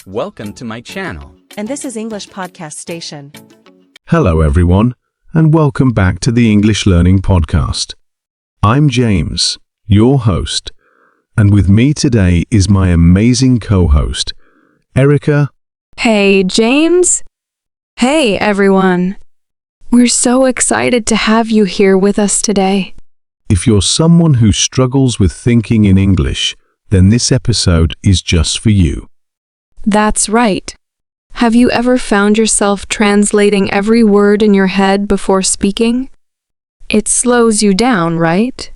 Welcome to my channel. And this is English Podcast Station. Hello everyone, and welcome back to the English Learning Podcast. I'm James, your host, and with me today is my amazing co-host, Erica. Hey, James. Hey, everyone. We're so excited to have you here with us today. If you're someone who struggles with thinking in English, then this episode is just for you. That's right. Have you ever found yourself translating every word in your head before speaking? It slows you down, right?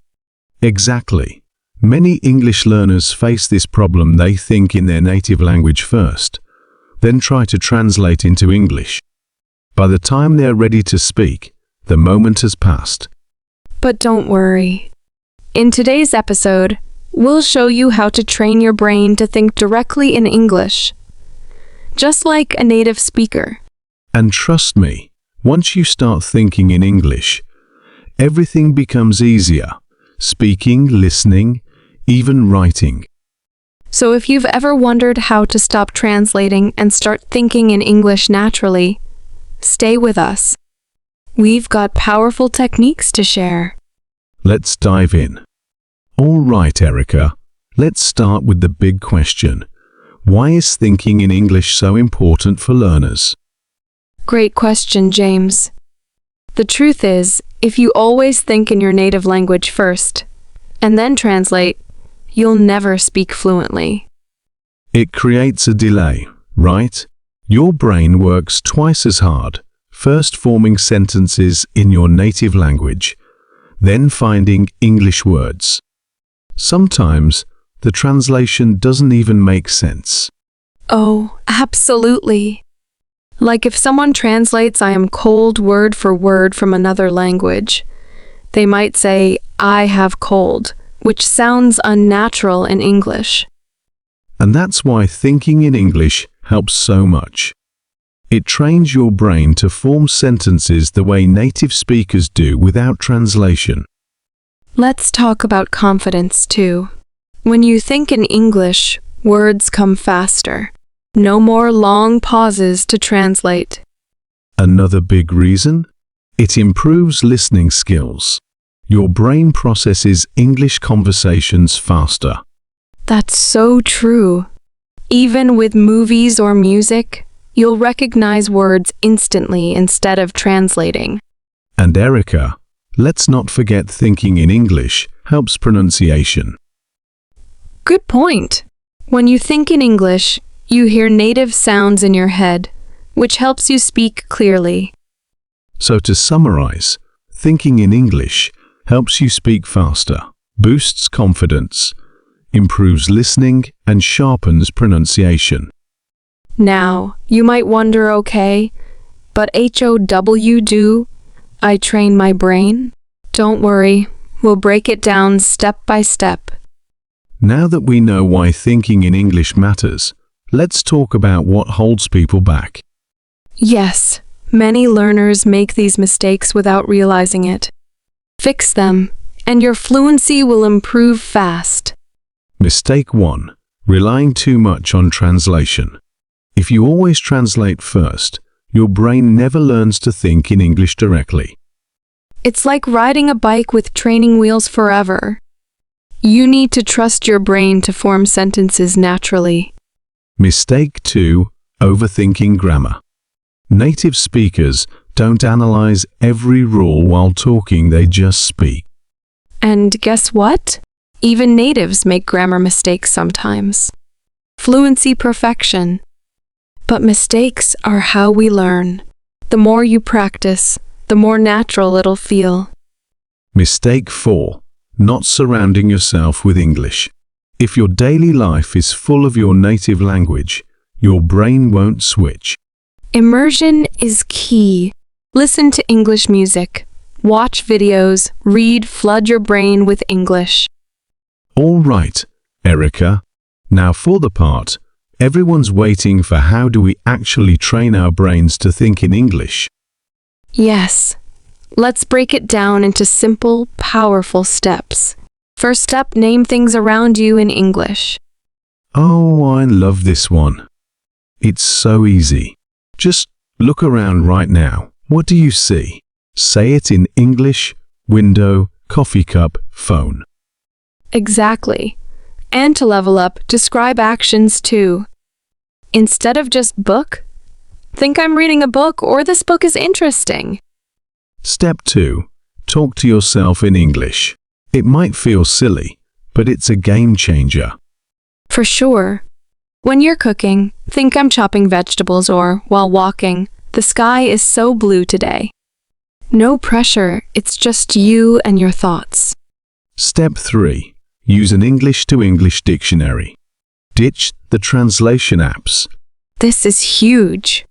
Exactly. Many English learners face this problem. They think in their native language first, then try to translate into English. By the time they're ready to speak, the moment has passed. But don't worry. In today's episode, we'll show you how to train your brain to think directly in English, just like a native speaker. And trust me, once you start thinking in English, everything becomes easier. Speaking, listening, even writing. So if you've ever wondered how to stop translating and start thinking in English naturally, stay with us. We've got powerful techniques to share. Let's dive in. All right, Erica, let's start with the big question. Why is thinking in English so important for learners? Great question, James. The truth is, if you always think in your native language first, and then translate, you'll never speak fluently. It creates a delay, right? Your brain works twice as hard, first forming sentences in your native language, then finding English words. Sometimes, the translation doesn't even make sense. Oh, absolutely. Like if someone translates "I am cold" word for word from another language, they might say "I have cold," which sounds unnatural in English. And that's why thinking in English helps so much. It trains your brain to form sentences the way native speakers do without translation. Let's talk about confidence too. When you think in English, words come faster. No more long pauses to translate. Another big reason? It improves listening skills. Your brain processes English conversations faster. That's so true. Even with movies or music, you'll recognize words instantly instead of translating. And Erica, let's not forget thinking in English helps pronunciation. Good point. When you think in English, you hear native sounds in your head, which helps you speak clearly. So to summarize, thinking in English helps you speak faster, boosts confidence, improves listening, and sharpens pronunciation. Now, you might wonder, okay, but how do I train my brain? Don't worry, we'll break it down step by step. Now that we know why thinking in English matters, let's talk about what holds people back. Yes, many learners make these mistakes without realizing it. Fix them, and your fluency will improve fast. Mistake 1. Relying too much on translation. If you always translate first, your brain never learns to think in English directly. It's like riding a bike with training wheels forever. You need to trust your brain to form sentences naturally. Mistake 2. Overthinking grammar. Native speakers don't analyze every rule while talking, they just speak. And guess what? Even natives make grammar mistakes sometimes. Fluency perfection. But mistakes are how we learn. The more you practice, the more natural it'll feel. Mistake 4. Not surrounding yourself with English. If your daily life is full of your native language, your brain won't switch. Immersion is key. Listen to English music, watch videos, read, flood your brain with English. All right, Erica. Now for the part everyone's waiting for: how do we actually train our brains to think in English? Yes. Let's break it down into simple, powerful steps. First step, name things around you in English. Oh, I love this one. It's so easy. Just look around right now. What do you see? Say it in English, window, coffee cup, phone. Exactly. And to level up, describe actions too. Instead of just book, think I'm reading a book or this book is interesting. Step 2. Talk to yourself in English. It might feel silly, but it's a game changer. For sure. When you're cooking, think I'm chopping vegetables or, while walking, the sky is so blue today. No pressure, it's just you and your thoughts. Step 3. Use an English-to-English dictionary. Ditch the translation apps. This is huge.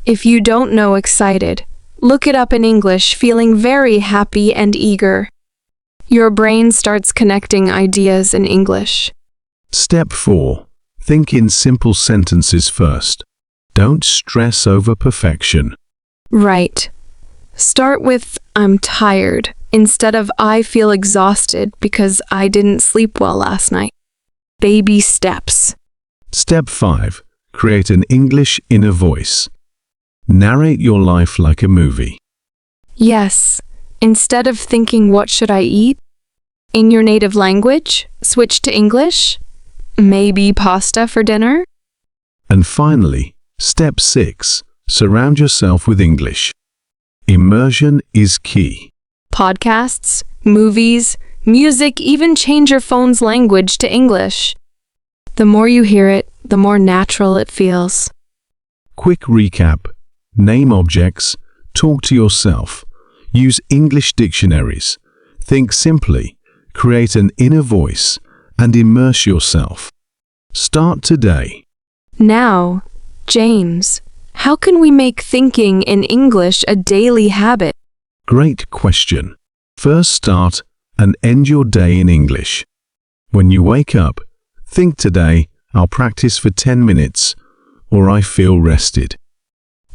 If you don't know excited, look it up in English, feeling very happy and eager. Your brain starts connecting ideas in English. Step 4. Think in simple sentences first. Don't stress over perfection. Right. Start with I'm tired instead of I feel exhausted because I didn't sleep well last night. Baby steps. Step 5. Create an English inner voice. Narrate your life like a movie. Yes. Instead of thinking what should I eat? In your native language, switch to English? Maybe pasta for dinner? And finally, step 6. Surround yourself with English. Immersion is key. Podcasts, movies, music, even change your phone's language to English. The more you hear it, the more natural it feels. Quick recap. Name objects. Talk to yourself. Use English dictionaries. Think simply. Create an inner voice. And immerse yourself. Start today. Now, James, how can we make thinking in English a daily habit? Great question. First start and end your day in English. When you wake up, think today, I'll practice for 10 minutes, or I feel rested.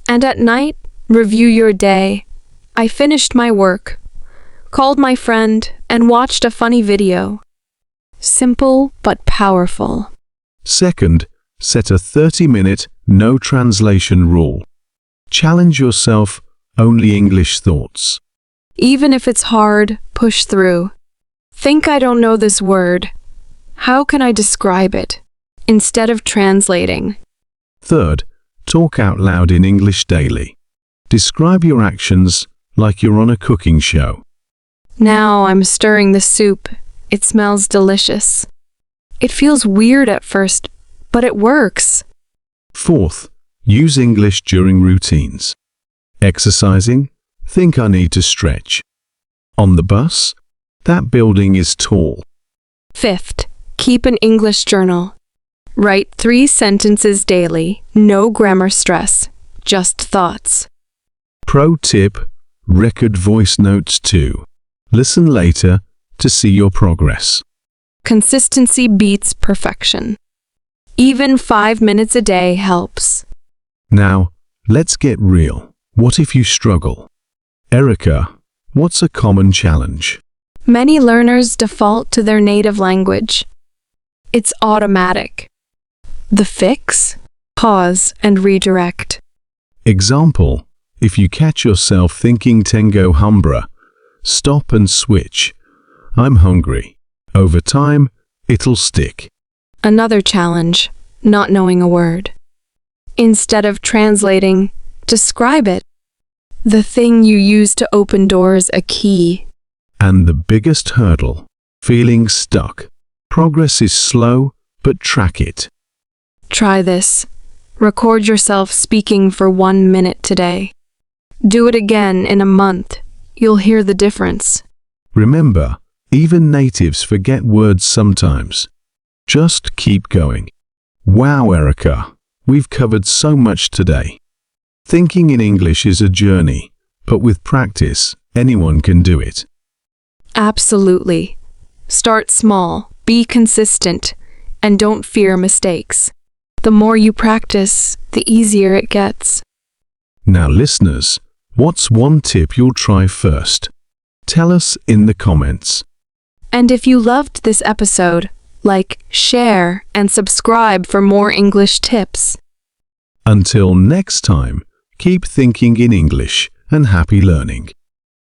And at night, review your day. I finished my work, called my friend, and watched a funny video. Simple but powerful. Second, set a 30-minute no translation rule. Challenge yourself, only English thoughts. Even if it's hard, push through. Think I don't know this word. How can I describe it? Instead of translating. Third, talk out loud in English daily. Describe your actions like you're on a cooking show. Now I'm stirring the soup. It smells delicious. It feels weird at first, but it works. Fourth, use English during routines. Exercising, think I need to stretch. On the bus, that building is tall. Fifth, keep an English journal. Write 3 sentences daily, no grammar stress, just thoughts. Pro tip, record voice notes too. Listen later to see your progress. Consistency beats perfection. Even 5 minutes a day helps. Now, let's get real. What if you struggle? Erica, what's a common challenge? Many learners default to their native language. It's automatic. The fix? Pause and redirect. Example, if you catch yourself thinking tengo humbra, stop and switch. I'm hungry. Over time, it'll stick. Another challenge, not knowing a word. Instead of translating, describe it. The thing you use to open doors, a key. And the biggest hurdle, feeling stuck. Progress is slow, but track it. Try this. Record yourself speaking for 1 minute today. Do it again in a month. You'll hear the difference. Remember, even natives forget words sometimes. Just keep going. Wow, Erica, we've covered so much today. Thinking in English is a journey, but with practice, anyone can do it. Absolutely. Start small, be consistent, and don't fear mistakes. The more you practice, the easier it gets. Now, listeners, what's one tip you'll try first? Tell us in the comments. And if you loved this episode, like, share, and subscribe for more English tips. Until next time, keep thinking in English and happy learning.